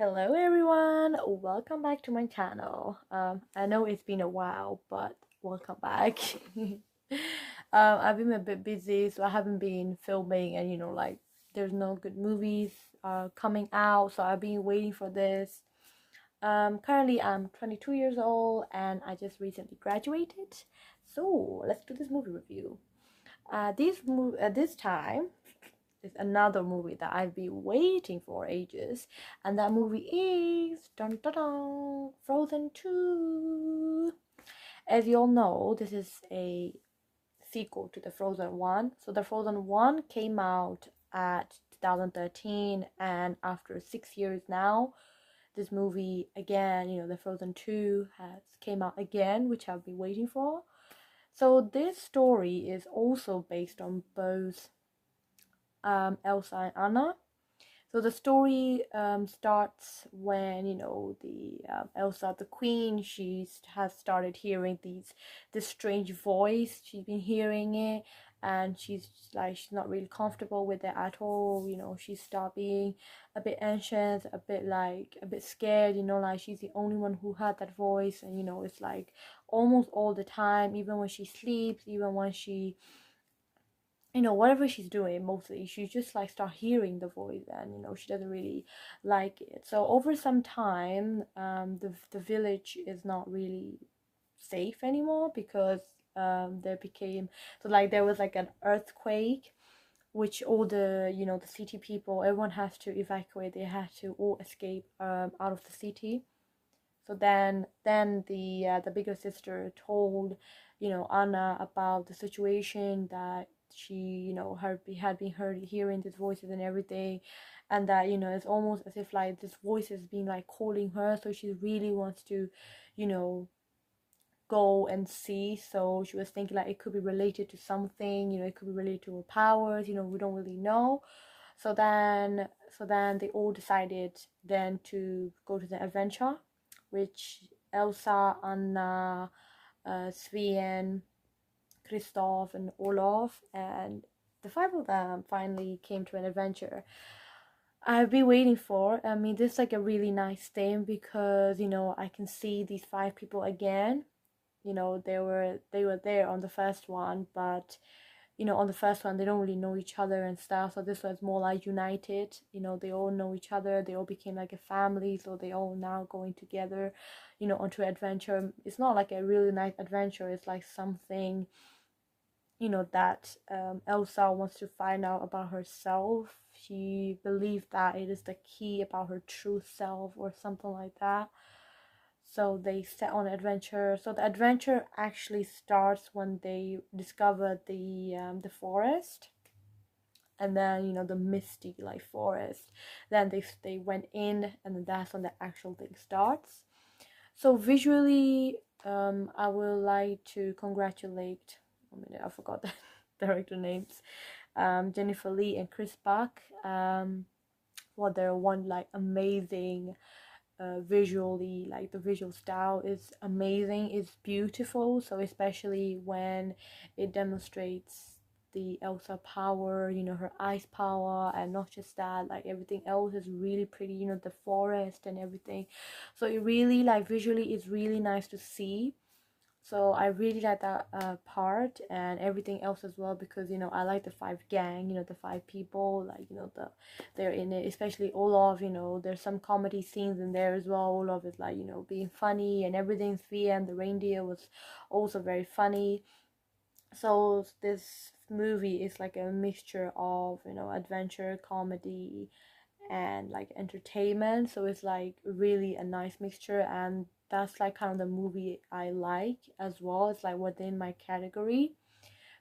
Hello everyone, welcome back to my channel. I know it's been a while, but welcome back. I've been a bit busy, so I haven't been filming, and there's no good movies coming out, so I've been waiting for this. Currently I'm 22 years old, and I just recently graduated. So let's do this movie review. This time is another movie that I've been waiting for ages, and that movie is dun, dun, dun, Frozen 2. As you all know, this is a sequel to the Frozen 1. So the Frozen 1 came out at 2013, and after 6 years now, this movie again, the Frozen 2 has came out again, which I've been waiting for. So this story is also based on both Elsa and Anna. So the story starts when the Elsa, the queen, she has started hearing this strange voice. She's been hearing it, and she's not really comfortable with it at all. She started being a bit anxious, a bit scared. Like she's the only one who heard that voice, and it's like almost all the time, even when she sleeps, even when she whatever she's doing, mostly she just like start hearing the voice, and she doesn't really like it. So over some time, the village is not really safe anymore, because there became so like there was like an earthquake, which all the city people, everyone has to evacuate. They had to all escape out of the city. So then the bigger sister told Anna about the situation, that she had been heard hearing these voices and everything, and that it's almost as if like this voice is being like calling her. So she really wants to you know go and see. So she was thinking like it could be related to something, it could be related to her powers, we don't really know. So then they all decided then to go to the adventure, which Elsa, Anna, Sven, Kristoff, and Olaf, and the five of them finally came to an adventure I've been waiting for. I mean, this is like a really nice thing, because I can see these five people again. They were there on the first one, but on the first one they don't really know each other and stuff. So this was more like united. They all know each other. They all became like a family. So they all now going together, onto adventure. It's not like a really nice adventure. It's like something that Elsa wants to find out about herself. She believed that it is the key about her true self or something like that. So they set on an adventure. So the adventure actually starts when they discover the forest, and then the misty like forest. Then they went in, and then that's when the actual thing starts. So visually, I would like to congratulate. A minute, I forgot the director names. Jennifer Lee and Chris Buck. For their one like amazing visually, like the visual style is amazing, it's beautiful. So especially when it demonstrates the Elsa power, her ice power, and not just that, like everything else is really pretty, the forest and everything. So it really like visually is really nice to see. So I really like that part, and everything else as well, because I like the five gang, the five people, like they're in it, especially Olaf. There's some comedy scenes in there as well. Olaf is like being funny and everything. Sven the reindeer was also very funny. So this movie is like a mixture of adventure, comedy, and like entertainment. So it's like really a nice mixture, and that's like kind of the movie I like as well. It's like within my category,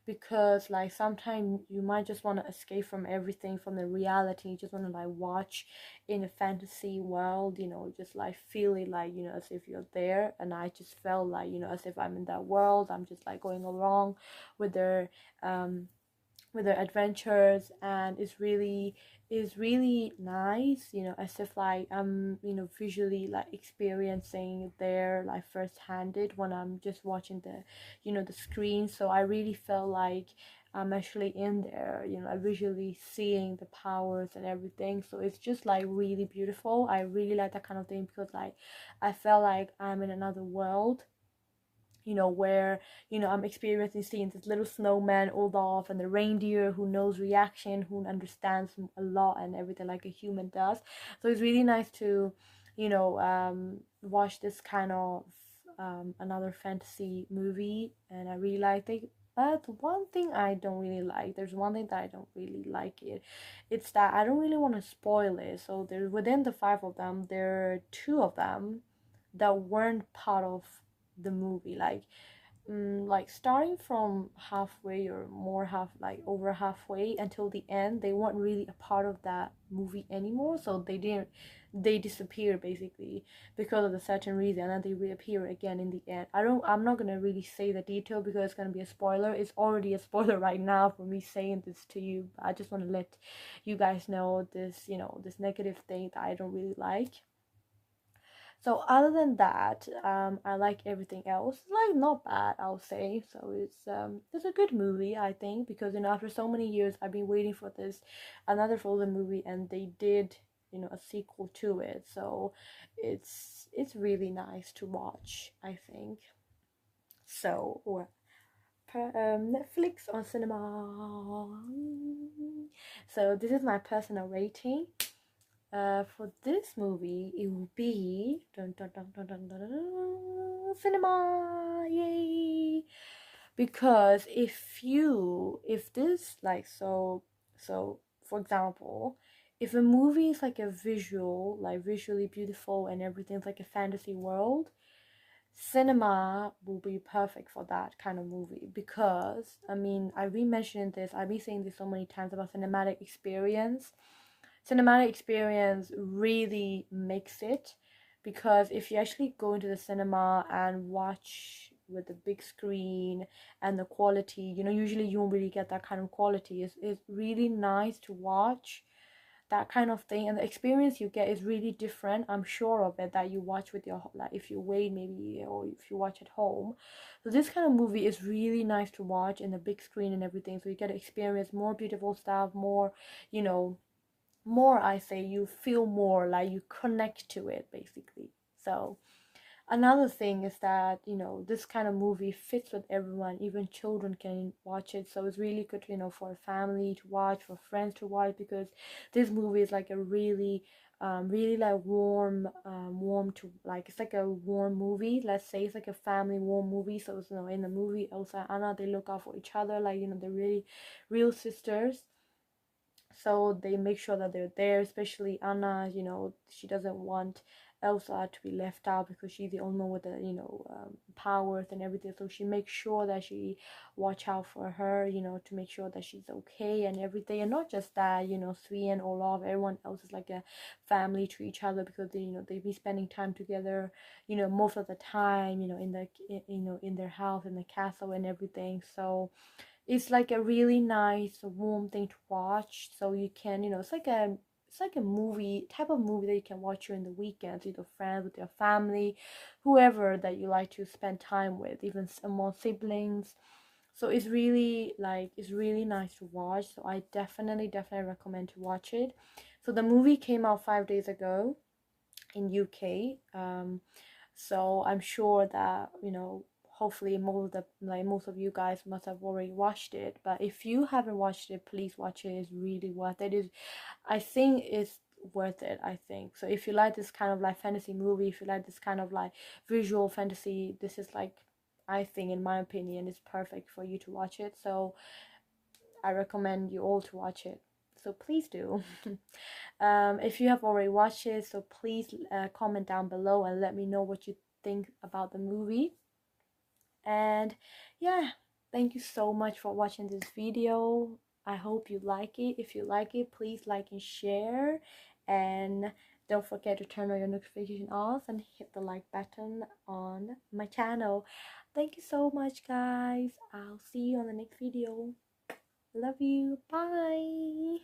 because like sometimes you might just want to escape from everything, from the reality. You just want to like watch in a fantasy world, just like feel it, like as if you're there. And I just felt like as if I'm in that world. I'm just like going along with their um with their adventures, and it's really nice, as if like I'm visually like experiencing their like first handed when I'm just watching the screen. So I really felt like I'm actually in there, you know, visually seeing the powers and everything. So it's just like really beautiful. I really like that kind of thing because like I felt like I'm in another world, you know, where, you know, I'm experiencing seeing this little snowman Olaf and the reindeer who knows reaction, who understands a lot and everything like a human does. So it's really nice to, you know, watch this kind of another fantasy movie, and I really liked it. But one thing I don't really like, there's one thing that I don't really like it's that I don't really want to spoil it. So there, within the five of them, there are two of them that weren't part of the movie, like starting from halfway or more half like over halfway until the end, they weren't really a part of that movie anymore. So they disappear basically because of a certain reason, and then they reappear again in the end. I'm not gonna really say the detail because it's gonna be a spoiler. It's already a spoiler right now for me saying this to you, but I just want to let you guys know this, you know, this negative thing that I don't really like. So other than that, I like everything else. Like not bad, I'll say. So it's a good movie, I think, because you know after so many years I've been waiting for this another Frozen movie, and they did, you know, a sequel to it. So it's really nice to watch, I think. So or Netflix or cinema. So this is my personal rating. For this movie, it will be dun, dun, dun, dun, dun, dun, dun, cinema, yay! Because if this like so for example, if a movie is like a visual, like visually beautiful and everything's like a fantasy world, cinema will be perfect for that kind of movie. Because I mean, I've been mentioning this, I've been saying this so many times about cinematic experience really makes it. Because if you actually go into the cinema and watch with the big screen and the quality, you know, usually you won't really get that kind of quality. It's really nice to watch that kind of thing, and the experience you get is really different, I'm sure of it, that you watch with your, like if you wait maybe, or if you watch at home. So this kind of movie is really nice to watch in the big screen and everything, so you get to experience more beautiful stuff, more, you know, more, I say, you feel more like you connect to it basically. So another thing is that, you know, this kind of movie fits with everyone, even children can watch it. So it's really good, you know, for a family to watch, for friends to watch, because this movie is like a really really like warm to, like it's like a warm movie, let's say. It's like a family warm movie. So it's, you know, in the movie Elsa and Anna, they look out for each other, like, you know, they're really real sisters. So they make sure that they're there, especially Anna. You know, she doesn't want Elsa to be left out because she's the only one with the, you know, powers and everything. So she makes sure that she watch out for her, you know, to make sure that she's okay and everything. And not just that, you know, Svi and Olaf, everyone else is like a family to each other, because they, you know, they be spending time together, you know, most of the time, you know, in the, you know, in their house, in the castle and everything. So it's like a really nice warm thing to watch. So you can, you know, it's like a movie, type of movie that you can watch during the weekends with your friends, with your family, whoever that you like to spend time with, even more siblings. So it's really like, it's really nice to watch. So I definitely recommend to watch it. So the movie came out 5 days ago in UK. So I'm sure that, you know, hopefully most of you guys must have already watched it. But if you haven't watched it, please watch it. It's really worth it. I think it's worth it, I think. So if you like this kind of like fantasy movie, if you like this kind of like visual fantasy, this is like, I think in my opinion, is perfect for you to watch it. So I recommend you all to watch it. So please do. If you have already watched it, so please comment down below and let me know what you think about the movie. And yeah, thank you so much for watching this video. I hope you like it. If you like it, please like and share, and don't forget to turn on your notification off and hit the like button on my channel. Thank you so much, guys. I'll see you on the next video. Love you. Bye.